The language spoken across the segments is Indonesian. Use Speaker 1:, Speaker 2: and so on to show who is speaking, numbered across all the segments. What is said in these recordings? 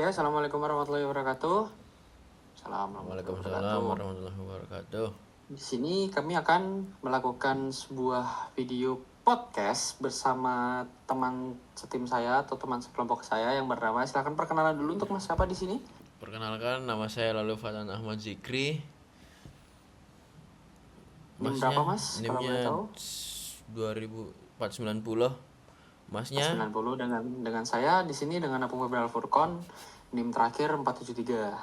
Speaker 1: Oke, assalamualaikum warahmatullahi wabarakatuh. Assalamualaikum
Speaker 2: Waalaikumsalam
Speaker 1: warahmatullahi wabarakatuh.
Speaker 2: warahmatullahi wabarakatuh.
Speaker 1: Di sini kami akan melakukan sebuah video podcast bersama teman setim saya atau teman sekelompok saya yang bernama. Silakan perkenalan dulu untuk Mas siapa di sini.
Speaker 2: Perkenalkan, nama saya Lalu Fatan Ahmad Zikri.
Speaker 1: NIM
Speaker 2: Masnya,
Speaker 1: berapa Mas? Kalau
Speaker 2: NIM-nya
Speaker 1: boleh tahu.
Speaker 2: 2490. Masnya
Speaker 1: 90 dengan saya di sini dengan Apung Febral Furkon, NIM terakhir 473.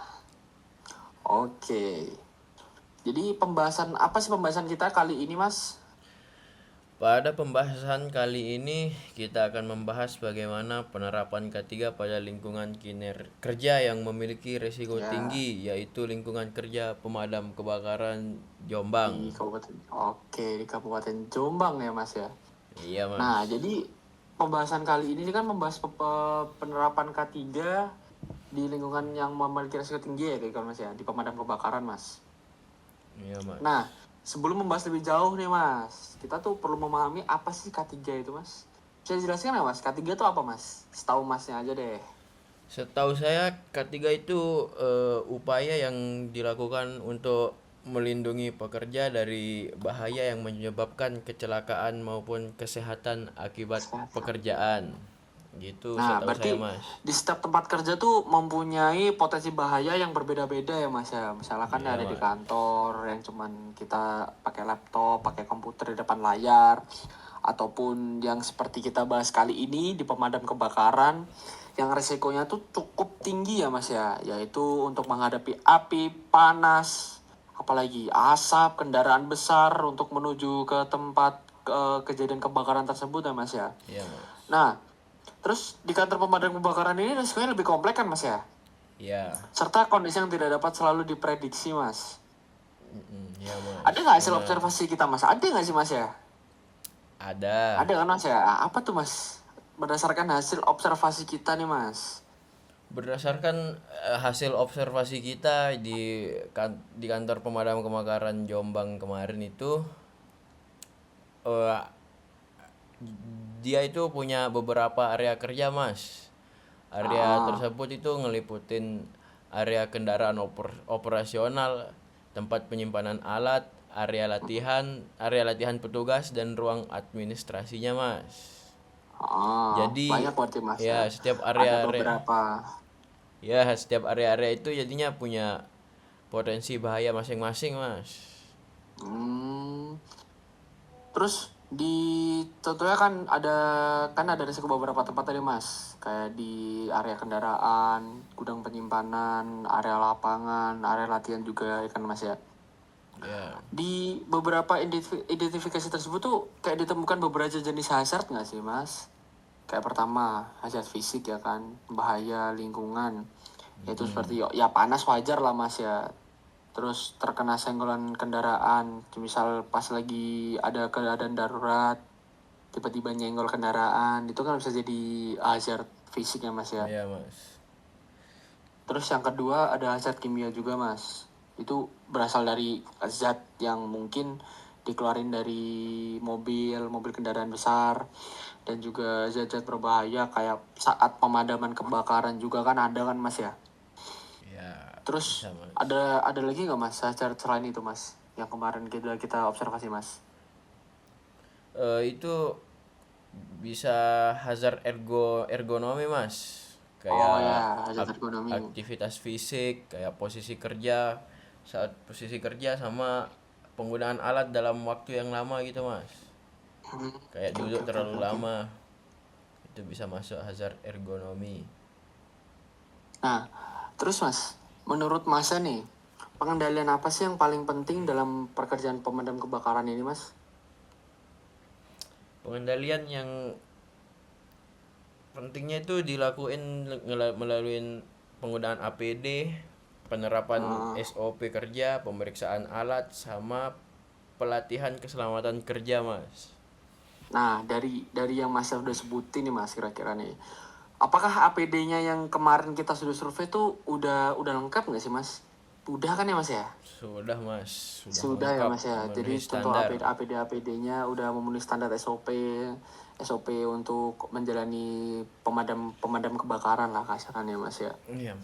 Speaker 1: Oke. Jadi apa sih pembahasan kita kali ini Mas?
Speaker 2: pada pembahasan kali ini kita akan membahas bagaimana penerapan K3 pada lingkungan kerja yang memiliki risiko
Speaker 1: Ya.
Speaker 2: tinggi, yaitu lingkungan kerja pemadam kebakaran Jombang.
Speaker 1: Di Kabupaten Jombang ya Mas ya.
Speaker 2: Iya Mas.
Speaker 1: Nah, jadi pembahasan kali ini kan membahas penerapan K3 di lingkungan yang memiliki risiko tinggi ya kayak Mas ya, di pemadam kebakaran Mas.
Speaker 2: Iya Mas.
Speaker 1: Nah, sebelum membahas lebih jauh nih Mas, kita tuh perlu memahami apa sih K3 itu Mas. Bisa dijelaskan nggak Mas, K3 itu apa Mas? Setahu Masnya aja deh.
Speaker 2: Setahu saya K3 itu upaya yang dilakukan untuk melindungi pekerja dari bahaya yang menyebabkan kecelakaan maupun kesehatan akibat pekerjaan. Gitu
Speaker 1: Nah,
Speaker 2: setahu
Speaker 1: berarti
Speaker 2: saya Mas.
Speaker 1: di setiap tempat kerja tuh mempunyai potensi bahaya yang berbeda-beda ya Mas ya. Misalkan
Speaker 2: Iya,
Speaker 1: ada di
Speaker 2: Mas.
Speaker 1: kantor yang cuman kita pakai laptop, pakai komputer di depan layar, ataupun yang seperti kita bahas kali ini di pemadam kebakaran yang resikonya tuh cukup tinggi ya Mas ya, yaitu untuk menghadapi api, panas, apalagi asap, kendaraan besar untuk menuju ke tempat kejadian kebakaran tersebut ya Mas ya.
Speaker 2: Iya, Mas.
Speaker 1: Nah, terus di kantor pemadam kebakaran ini resikonya lebih kompleks kan Mas ya?
Speaker 2: Iya.
Speaker 1: Serta kondisi yang tidak dapat selalu diprediksi Mas.
Speaker 2: Iya, Mas.
Speaker 1: Ada nggak hasil
Speaker 2: Benar.
Speaker 1: observasi kita Mas? Ada nggak sih Mas ya?
Speaker 2: Ada.
Speaker 1: Ada kan Mas ya? Apa tuh Mas? Berdasarkan hasil observasi kita nih Mas.
Speaker 2: Berdasarkan hasil observasi kita di kantor pemadam kebakaran Jombang kemarin itu, eh, dia itu punya beberapa area kerja Mas. Area tersebut itu ngeliputin area kendaraan operasional, tempat penyimpanan alat, area latihan petugas dan ruang administrasinya Mas. Jadi
Speaker 1: Banyak berarti Mas
Speaker 2: ya
Speaker 1: ya.
Speaker 2: setiap
Speaker 1: Ada
Speaker 2: area-area
Speaker 1: beberapa.
Speaker 2: itu jadinya punya potensi bahaya masing-masing Mas.
Speaker 1: Hmm. Terus tentunya kan ada risiko beberapa tempat tadi Mas, kayak di area kendaraan, gudang penyimpanan, area lapangan, area latihan juga ya kan Mas ya.
Speaker 2: Ya.
Speaker 1: Di beberapa identifikasi tersebut tuh kayak ditemukan beberapa jenis hazard nggak sih Mas? Kayak pertama hazard fisik ya kan, bahaya lingkungan, yaitu seperti ya panas wajar lah Mas ya. Terus terkena senggolan kendaraan, misal pas lagi ada keadaan darurat, tiba-tiba nyenggol kendaraan, itu kan bisa jadi hazard fisik ya Mas ya.
Speaker 2: Iya Mas.
Speaker 1: Terus yang kedua ada zat kimia juga Mas. Itu berasal dari zat yang mungkin dikeluarin dari mobil kendaraan besar, dan juga zat-zat berbahaya kayak saat pemadaman kebakaran juga kan ada kan Mas ya.
Speaker 2: Ya.
Speaker 1: Terus
Speaker 2: Bisa Mas.
Speaker 1: ada lagi nggak Mas zat selain itu Mas yang kemarin kita observasi Mas?
Speaker 2: Itu bisa hazard ergonomi Mas. Kayak
Speaker 1: Hazard ergonomi.
Speaker 2: aktivitas fisik, kayak saat posisi kerja sama penggunaan alat dalam waktu yang lama gitu Mas. Kayak duduk terlalu lama. Itu bisa masuk hazard ergonomi.
Speaker 1: Nah, terus Mas, menurut Masnya nih, pengendalian apa sih yang paling penting dalam pekerjaan pemadam kebakaran ini Mas?
Speaker 2: Pengendalian yang pentingnya itu dilakuin melalui penggunaan APD, penerapan SOP kerja, pemeriksaan alat, sama pelatihan keselamatan kerja Mas.
Speaker 1: Nah, dari yang Mas udah sebutin nih Mas kira-kira nih, apakah APD-nya yang kemarin kita sudah survei tuh udah lengkap nggak sih Mas? Udah kan ya Mas ya?
Speaker 2: Sudah Mas,
Speaker 1: Sudah ya
Speaker 2: lengkap,
Speaker 1: Mas ya. Jadi
Speaker 2: memenuhi
Speaker 1: tentu
Speaker 2: standar.
Speaker 1: APD-nya udah memenuhi standar SOP SOP untuk menjalani pemadam kebakaran lah kasarannya Mas ya.
Speaker 2: Iya.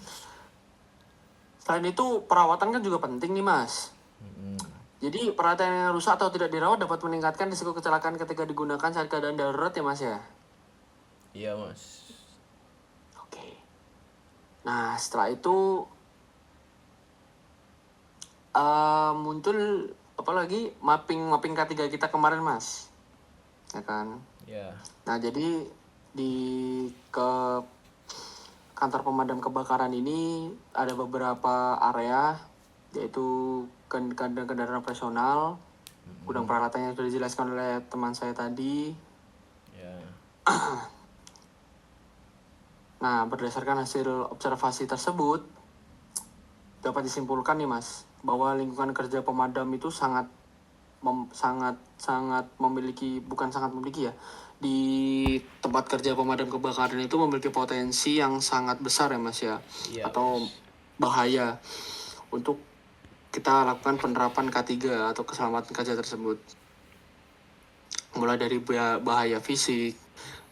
Speaker 1: Selain itu perawatan kan juga penting nih Mas. Jadi peralatan yang rusak atau tidak dirawat dapat meningkatkan risiko kecelakaan ketika digunakan saat keadaan darurat ya Mas ya.
Speaker 2: Iya Mas.
Speaker 1: Oke. Nah setelah itu muncul apalagi mapping K3 kita kemarin Mas, ya kan.
Speaker 2: Ya.
Speaker 1: Nah jadi di ke kantor pemadam kebakaran ini ada beberapa area, yaitu kendaraan operasional, gudang peralatannya sudah dijelaskan oleh teman saya tadi.
Speaker 2: Ya.
Speaker 1: Nah berdasarkan hasil observasi tersebut dapat disimpulkan nih Mas bahwa lingkungan kerja pemadam itu sangat memiliki, bukan sangat memiliki ya, di tempat kerja pemadam kebakaran itu memiliki potensi yang sangat besar ya Mas ya.
Speaker 2: Iya,
Speaker 1: atau
Speaker 2: Mas.
Speaker 1: bahaya untuk kita lakukan penerapan K3 atau keselamatan kerja tersebut. Mulai dari bahaya fisik,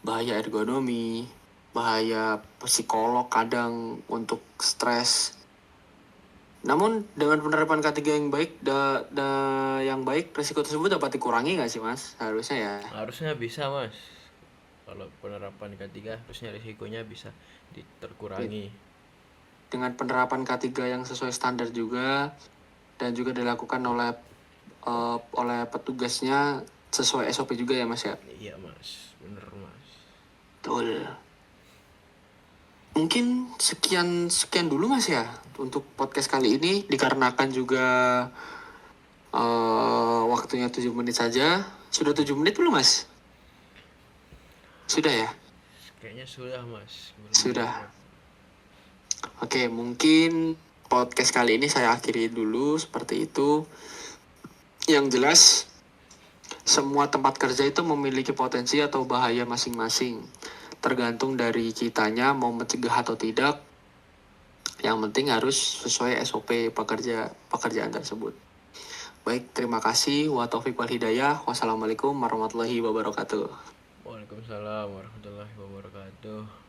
Speaker 1: bahaya ergonomi, bahaya psikolog kadang untuk stres. Namun dengan penerapan K3 yang baik, yang baik, risiko tersebut dapat dikurangi nggak sih Mas? Harusnya ya.
Speaker 2: Harusnya bisa Mas. Kalau penerapan K3 harusnya risikonya bisa terkurangi.
Speaker 1: Dengan penerapan K3 yang sesuai standar juga dan juga dilakukan oleh petugasnya sesuai SOP juga ya Mas ya.
Speaker 2: Iya Mas, bener Mas.
Speaker 1: Betul. Mungkin sekian dulu Mas ya untuk podcast kali ini, dikarenakan juga waktunya 7 menit saja. Sudah 7 menit belum Mas? Sudah ya?
Speaker 2: Kayaknya sudah Mas.
Speaker 1: Sudah. Oke, mungkin podcast kali ini saya akhiri dulu seperti itu. Yang jelas, semua tempat kerja itu memiliki potensi atau bahaya masing-masing. Tergantung dari kitanya mau mencegah atau tidak. Yang penting harus sesuai SOP pekerjaan tersebut. Baik, terima kasih. Wa taufiq wal hidayah. Wassalamualaikum warahmatullahi wabarakatuh.
Speaker 2: Waalaikumsalam warahmatullahi wabarakatuh.